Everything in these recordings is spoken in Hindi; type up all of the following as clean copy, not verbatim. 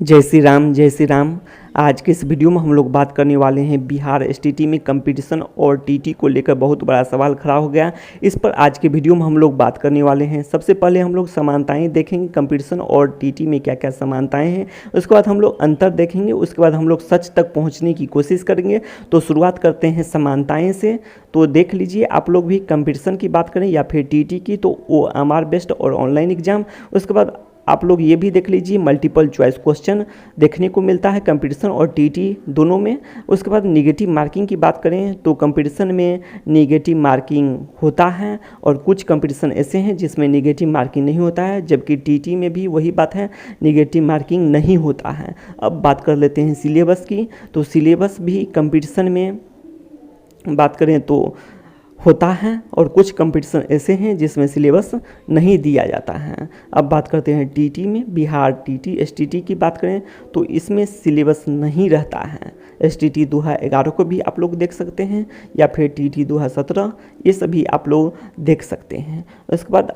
जय श्री राम, जय श्री राम। आज के इस वीडियो में हम लोग बात करने वाले हैं बिहार एसटीटी में कंपटीशन और टीटी को लेकर बहुत बड़ा सवाल खड़ा हो गया। इस पर आज के वीडियो में हम लोग बात करने वाले हैं। सबसे पहले हम लोग समानताएं देखेंगे, कंपटीशन और टीटी में क्या क्या समानताएं हैं। उसके बाद हम लोग अंतर देखेंगे, उसके बाद हम लोग सच तक पहुँचने की कोशिश करेंगे। तो शुरुआत करते हैं समानताएँ से। तो देख लीजिए, आप लोग भी कंपटीशन की बात करें या फिर टीटी की, तो वो OMR बेस्ड और ऑनलाइन एग्जाम। उसके बाद आप लोग ये भी देख लीजिए, मल्टीपल चॉइस क्वेश्चन देखने को मिलता है कंपटीशन और टीटी दोनों में। उसके बाद नेगेटिव मार्किंग की बात करें तो कंपटीशन में नेगेटिव मार्किंग होता है और कुछ कंपटीशन ऐसे हैं जिसमें नेगेटिव मार्किंग नहीं होता है, जबकि टीटी में भी वही बात है, नेगेटिव मार्किंग नहीं होता है। अब बात कर लेते हैं सिलेबस की। तो सिलेबस भी कंपटीशन में बात करें तो होता है और कुछ कंपटीशन ऐसे हैं जिसमें सिलेबस नहीं दिया जाता है। अब बात करते हैं टीटी में। बिहार टीटी एसटीटी की बात करें तो इसमें सिलेबस नहीं रहता है। एसटीटी 2011 को भी आप लोग देख सकते हैं या फिर टीटी 2017, ये सभी आप लोग देख सकते हैं। उसके बाद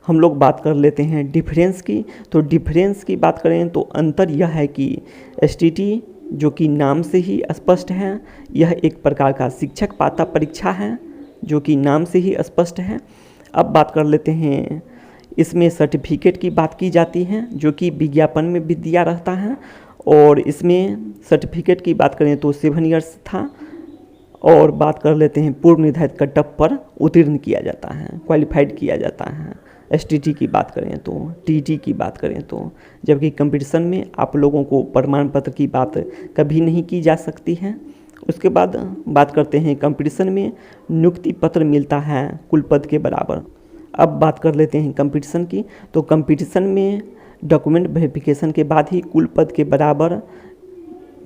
हम लोग बात कर लेते हैं डिफरेंस की। तो डिफरेंस की बात करें तो अंतर यह है कि एसटीटी जो कि नाम से ही स्पष्ट है, यह एक प्रकार का शिक्षक पात्रता परीक्षा है जो कि नाम से ही स्पष्ट है। अब बात कर लेते हैं, इसमें सर्टिफिकेट की बात की जाती है जो कि विज्ञापन में भी दिया रहता है। और इसमें सर्टिफिकेट की बात करें तो 7 ईयर्स था। और बात कर लेते हैं, पूर्व निर्धारित कट ऑफ पर उत्तीर्ण किया जाता है, क्वालिफाइड किया जाता है। एसटीटी की बात करें तो, टीटी की बात करें तो, जबकि कंपटीशन में आप लोगों को प्रमाण पत्र की बात कभी नहीं की जा सकती है। उसके बाद बात करते हैं, कंपटीशन में नियुक्ति पत्र मिलता है कुल पद के बराबर। अब बात कर लेते हैं कंपटीशन की। तो कंपटीशन में डॉक्यूमेंट वेरिफिकेशन के बाद ही कुल पद के बराबर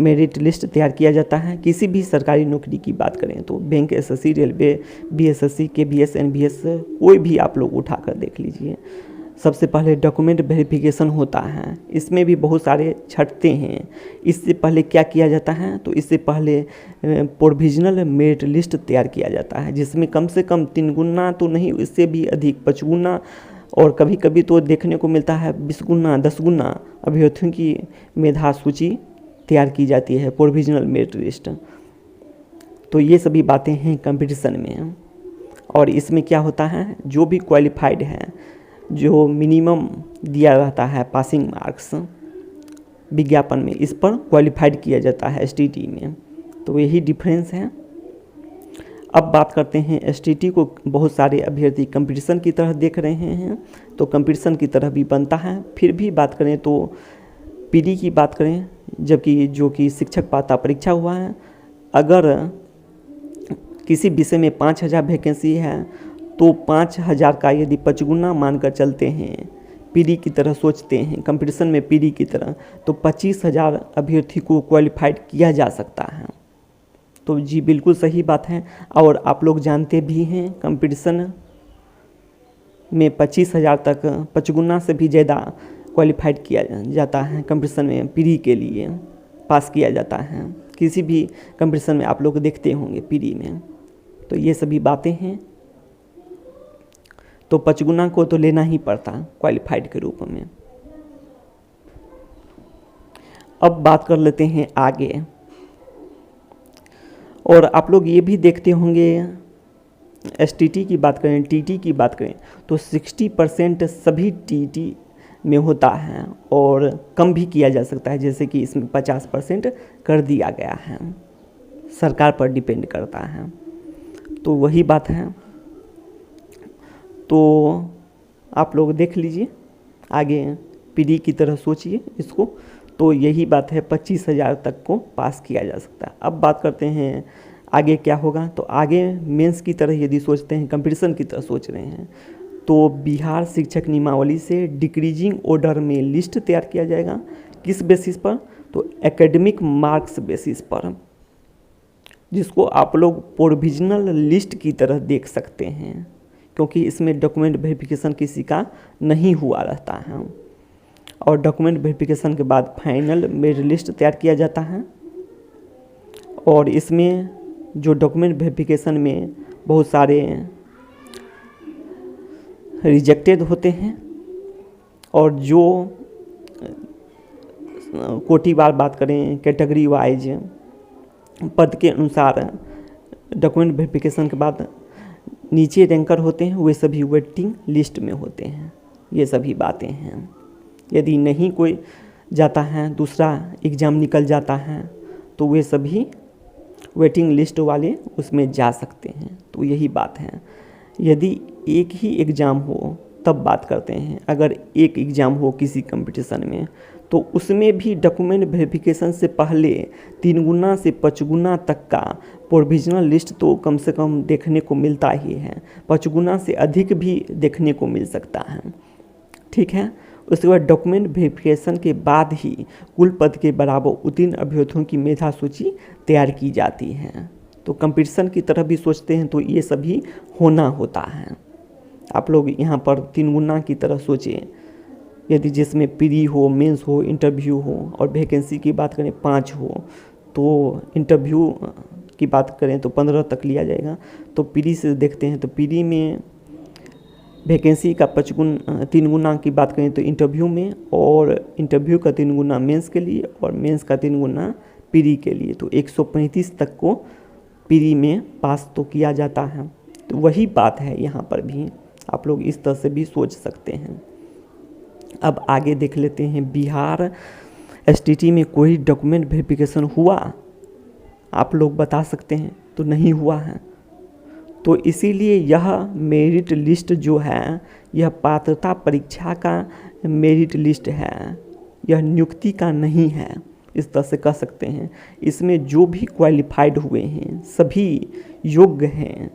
मेरिट लिस्ट तैयार किया जाता है। किसी भी सरकारी नौकरी की बात करें तो bank, SSC, railway, BSSC, KBS, NBS, कोई भी आप लोग उठाकर देख लीजिए, सबसे पहले डॉक्यूमेंट वेरिफिकेशन होता है। इसमें भी बहुत सारे छटते हैं। इससे पहले क्या किया जाता है, तो इससे पहले प्रोविजनल मेरिट लिस्ट तैयार किया जाता है, जिसमें कम से कम 3 गुना तो नहीं, इससे भी अधिक 5 गुना और कभी कभी तो देखने को मिलता है 20 गुना 10 गुना अभ्यर्थियों की मेधा सूची तैयार की जाती है, प्रोविजनल मेरिट लिस्ट। तो ये सभी बातें हैं कंपटीशन में। और इसमें क्या होता है, जो भी क्वालिफाइड है, जो मिनिमम दिया रहता है पासिंग मार्क्स विज्ञापन में, इस पर क्वालिफाइड किया जाता है एसटीटी में। तो यही डिफरेंस है। अब बात करते हैं, एसटीटी को बहुत सारे अभ्यर्थी कंपटीशन की तरह देख रहे हैं, तो कंपटीशन की तरह भी बनता है। फिर भी बात करें तो पीडी की बात करें, जबकि जो कि शिक्षक पात्रता परीक्षा हुआ है, अगर किसी विषय में 5000 वैकेंसी है तो 5000 का यदि 5 गुना मानकर चलते हैं, पीडी की तरह सोचते हैं, कंपटीशन में पीडी की तरह, तो 25,000 अभ्यर्थी को क्वालिफाइड किया जा सकता है। तो जी बिल्कुल सही बात है। और आप लोग जानते भी हैं, कंपटीशन में 25,000 तक 5 गुना से भी ज़्यादा क्वालिफाइड किया जाता है। कंपटीशन में पीडी के लिए पास किया जाता है। किसी भी कंपटीशन में आप लोग देखते होंगे पीडी में। तो ये सभी बातें हैं। तो 5 गुना को तो लेना ही पड़ता क्वालिफाइड के रूप में। अब बात कर लेते हैं आगे। और आप लोग ये भी देखते होंगे, एसटीटी की बात करें, टीटी की बात करें तो 60% सभी टीटी में होता है और कम भी किया जा सकता है, जैसे कि इसमें 50% कर दिया गया है। सरकार पर डिपेंड करता है। तो वही बात है। तो आप लोग देख लीजिए, आगे पीडी की तरह सोचिए इसको। तो यही बात है, 25,000 तक को पास किया जा सकता है। अब बात करते हैं आगे क्या होगा। तो आगे मेंस की तरह यदि सोचते हैं, कंपटीशन की तरह सोच रहे हैं, तो बिहार शिक्षक नियमावली से डिक्रीजिंग ऑर्डर में लिस्ट तैयार किया जाएगा। किस बेसिस पर, तो एकेडमिक मार्क्स बेसिस पर, जिसको आप लोग प्रोविजनल लिस्ट की तरह देख सकते हैं, क्योंकि इसमें डॉक्यूमेंट वेरिफिकेशन किसी का नहीं हुआ रहता है। और डॉक्यूमेंट वेरिफिकेशन के बाद फाइनल मेरिट लिस्ट तैयार किया जाता है। और इसमें जो डॉक्यूमेंट वेरिफिकेशन में बहुत सारे रिजेक्टेड होते हैं और जो कोटिवार बात करें, कैटेगरी वाइज, पद के अनुसार डॉक्यूमेंट वेरिफिकेशन के बाद नीचे रैंकर होते हैं, वे सभी वेटिंग लिस्ट में होते हैं। ये सभी बातें हैं। यदि नहीं कोई जाता है, दूसरा एग्ज़ाम निकल जाता है, तो वे सभी वेटिंग लिस्ट वाले उसमें जा सकते हैं। तो यही बात है। यदि एक ही एग्ज़ाम हो तब बात करते हैं। अगर एक एग्ज़ाम हो किसी कंपटीशन में, तो उसमें भी डॉक्यूमेंट वेरिफिकेशन से पहले 3 गुना से 5 गुना तक का प्रोविजनल लिस्ट तो कम से कम देखने को मिलता ही है। 5 गुना से अधिक भी देखने को मिल सकता है। ठीक है। उसके बाद डॉक्यूमेंट वेरिफिकेशन के बाद ही कुल पद के बराबर उत्तीर्ण अभ्यर्थियों की मेधा सूची तैयार की जाती है। तो कंपटीशन की तरफ भी सोचते हैं तो ये सभी होना होता है। आप लोग यहाँ पर 3 गुना की तरह सोचें। यदि जिसमें प्री हो, मेंस हो, इंटरव्यू हो, और वैकेंसी की बात करें 5 हो, तो इंटरव्यू की बात करें तो 15 तक लिया जाएगा। तो प्री से देखते हैं तो प्री में वैकेंसी का 3 गुना की बात करें तो इंटरव्यू में, और इंटरव्यू का 3 गुना मेंस के लिए, और मेंस का 3 गुना प्री के लिए। तो 135 तक को प्री में पास तो किया जाता है। तो वही बात है यहाँ पर भी, आप लोग इस तरह से भी सोच सकते हैं। अब आगे देख लेते हैं, बिहार एसटीटी में कोई डॉक्यूमेंट वेरिफिकेशन हुआ? आप लोग बता सकते हैं तो नहीं हुआ है। तो इसीलिए यह मेरिट लिस्ट जो है, यह पात्रता परीक्षा का मेरिट लिस्ट है, यह नियुक्ति का नहीं है। इस तरह से कह सकते हैं। इसमें जो भी क्वालिफाइड हुए हैं सभी योग्य हैं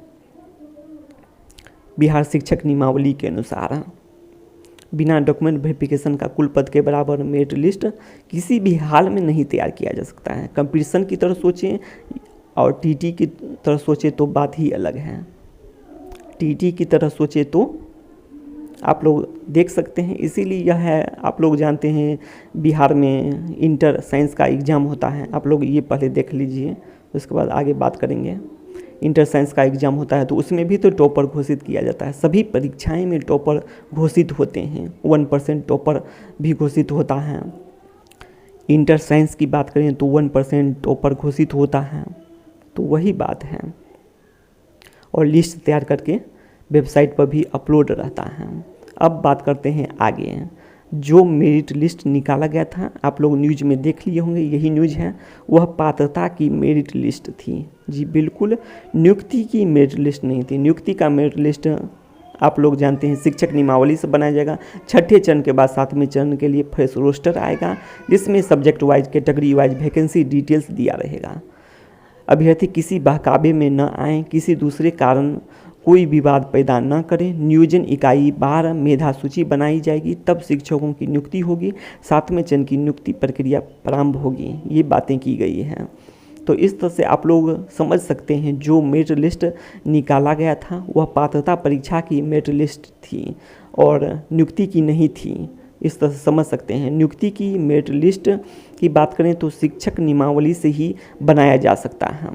बिहार शिक्षक नियमावली के अनुसार। बिना डॉक्यूमेंट वेरिफिकेशन का कुल पद के बराबर मेरिट लिस्ट किसी भी हाल में नहीं तैयार किया जा सकता है। कंपटीशन की तरह सोचें और टीटी की तरह सोचें तो बात ही अलग है। टीटी की तरह सोचें तो आप लोग देख सकते हैं। इसीलिए यह है, आप लोग जानते हैं बिहार में इंटर साइंस का एग्ज़ाम होता है। आप लोग ये पहले देख लीजिए, उसके बाद आगे बात करेंगे। इंटर साइंस का एग्ज़ाम होता है तो उसमें भी तो टॉपर घोषित किया जाता है। सभी परीक्षाएं में टॉपर घोषित होते हैं। 1% टॉपर भी घोषित होता है। इंटर साइंस की बात करें तो 1% टॉपर घोषित होता है। तो वही बात है, और लिस्ट तैयार करके वेबसाइट पर भी अपलोड रहता है। अब बात करते हैं आगे। जो मेरिट लिस्ट निकाला गया था, आप लोग न्यूज़ में देख लिए होंगे, यही न्यूज़ है, वह पात्रता की मेरिट लिस्ट थी। जी बिल्कुल, नियुक्ति की मेरिट लिस्ट नहीं थी। नियुक्ति का मेरिट लिस्ट आप लोग जानते हैं शिक्षक नियमावली से बनाया जाएगा। 6ठे चरण के बाद 7वें चरण के लिए फ्रेश रोस्टर आएगा, जिसमें subject wise, category wise vacancy details दिया रहेगा। अभ्यर्थी किसी बहकावे में न आए, किसी दूसरे कारण कोई विवाद पैदा न करें। नियोजन इकाई 12 मेधा सूची बनाई जाएगी, तब शिक्षकों की नियुक्ति होगी। 7वें चरण की नियुक्ति प्रक्रिया प्रारंभ होगी। ये बातें की गई हैं। तो इस तरह से आप लोग समझ सकते हैं, जो मेरिट लिस्ट निकाला गया था वह पात्रता परीक्षा की मेरिट लिस्ट थी और नियुक्ति की नहीं थी। इस तरह से समझ सकते हैं। नियुक्ति की मेरिट लिस्ट की बात करें तो शिक्षक नियमावली से ही बनाया जा सकता है।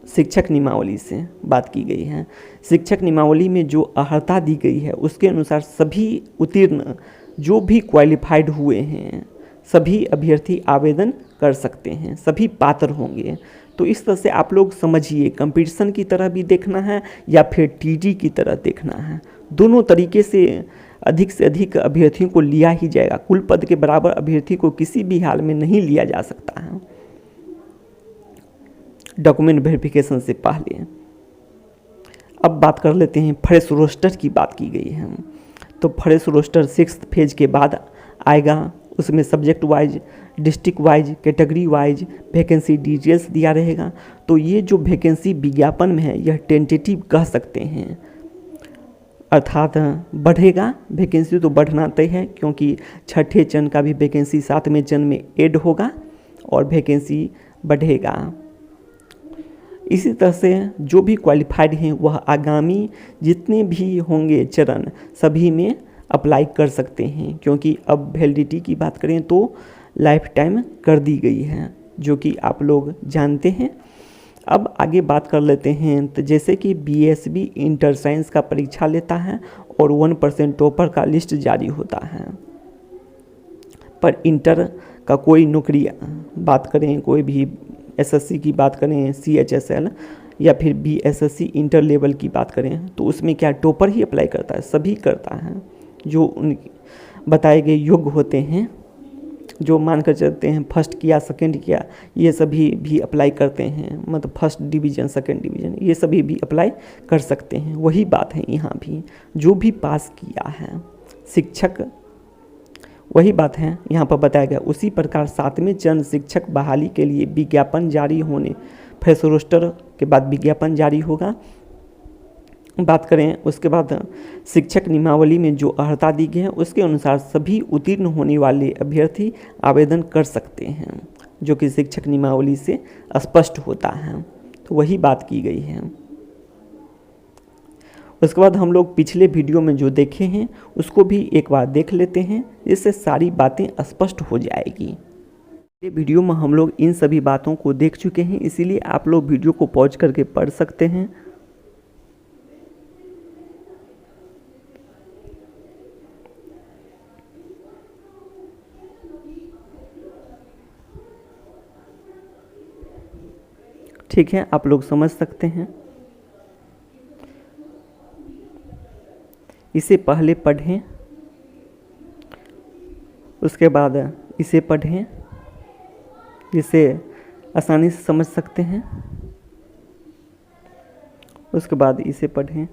शिक्षक नियमावली से बात की गई है। शिक्षक नियमावली में जो अर्हता दी गई है उसके अनुसार सभी उत्तीर्ण जो भी क्वालिफाइड हुए हैं सभी अभ्यर्थी आवेदन कर सकते हैं, सभी पात्र होंगे। तो इस तरह से आप लोग समझिए, कंपटीशन की तरह भी देखना है या फिर टीटी की तरह देखना है। दोनों तरीके से अधिक अभ्यर्थियों को लिया ही जाएगा। कुल पद के बराबर अभ्यर्थी को किसी भी हाल में नहीं लिया जा सकता है डॉक्यूमेंट वेरिफिकेशन से पहले। अब बात कर लेते हैं फ्रेश रोस्टर की बात की गई है। तो फ्रेश रोस्टर 6th फेज के बाद आएगा। उसमें subject wise, district wise, category wise vacancy details दिया रहेगा। तो ये जो वैकेंसी विज्ञापन में है यह टेंटेटिव कह सकते हैं, अर्थात बढ़ेगा। वैकेंसी तो बढ़ना तय है, क्योंकि 6ठे चरण का भी वैकेंसी 7वें चरण में ऐड होगा और वैकेंसी बढ़ेगा। इसी तरह से जो भी क्वालिफाइड हैं वह आगामी जितने भी होंगे चरण सभी में अप्लाई कर सकते हैं, क्योंकि अब वैलिडिटी की बात करें तो लाइफ टाइम कर दी गई है, जो कि आप लोग जानते हैं। अब आगे बात कर लेते हैं। तो जैसे कि बीएसबी इंटर साइंस का परीक्षा लेता है और 1% टॉपर का लिस्ट जारी होता है। पर इंटर का कोई नौकरी बात करें, कोई भी एसएससी की बात करें, CHSL या फिर BSSC इंटर लेवल की बात करें, तो उसमें क्या टॉपर ही अप्लाई करता है? सभी करता है जो उन बताए गए योग्य होते हैं, जो मान कर चलते हैं फर्स्ट किया, सेकंड किया, ये सभी भी अप्लाई करते हैं। मतलब फर्स्ट डिवीज़न, सेकंड डिवीज़न, ये सभी भी अप्लाई कर सकते हैं। वही बात है यहाँ भी, जो भी पास किया है शिक्षक, वही बात है यहाँ पर बताया गया। उसी प्रकार 7वें चरण शिक्षक बहाली के लिए विज्ञापन जारी होने, फ्रेश रोस्टर के बाद विज्ञापन जारी होगा। बात करें उसके बाद शिक्षक नियमावली में जो अर्हता दी गई है उसके अनुसार सभी उत्तीर्ण होने वाले अभ्यर्थी आवेदन कर सकते हैं, जो कि शिक्षक नियमावली से स्पष्ट होता है। तो वही बात की गई है। उसके बाद हम लोग पिछले वीडियो में जो देखे हैं उसको भी एक बार देख लेते हैं, जिससे सारी बातें स्पष्ट हो जाएगी। ये वीडियो में हम लोग इन सभी बातों को देख चुके हैं, इसीलिए आप लोग वीडियो को पॉज करके पढ़ सकते हैं। ठीक है, आप लोग समझ सकते हैं। इसे पहले पढ़ें, उसके बाद इसे पढ़ें, जिसे आसानी से समझ सकते हैं। उसके बाद इसे पढ़ें।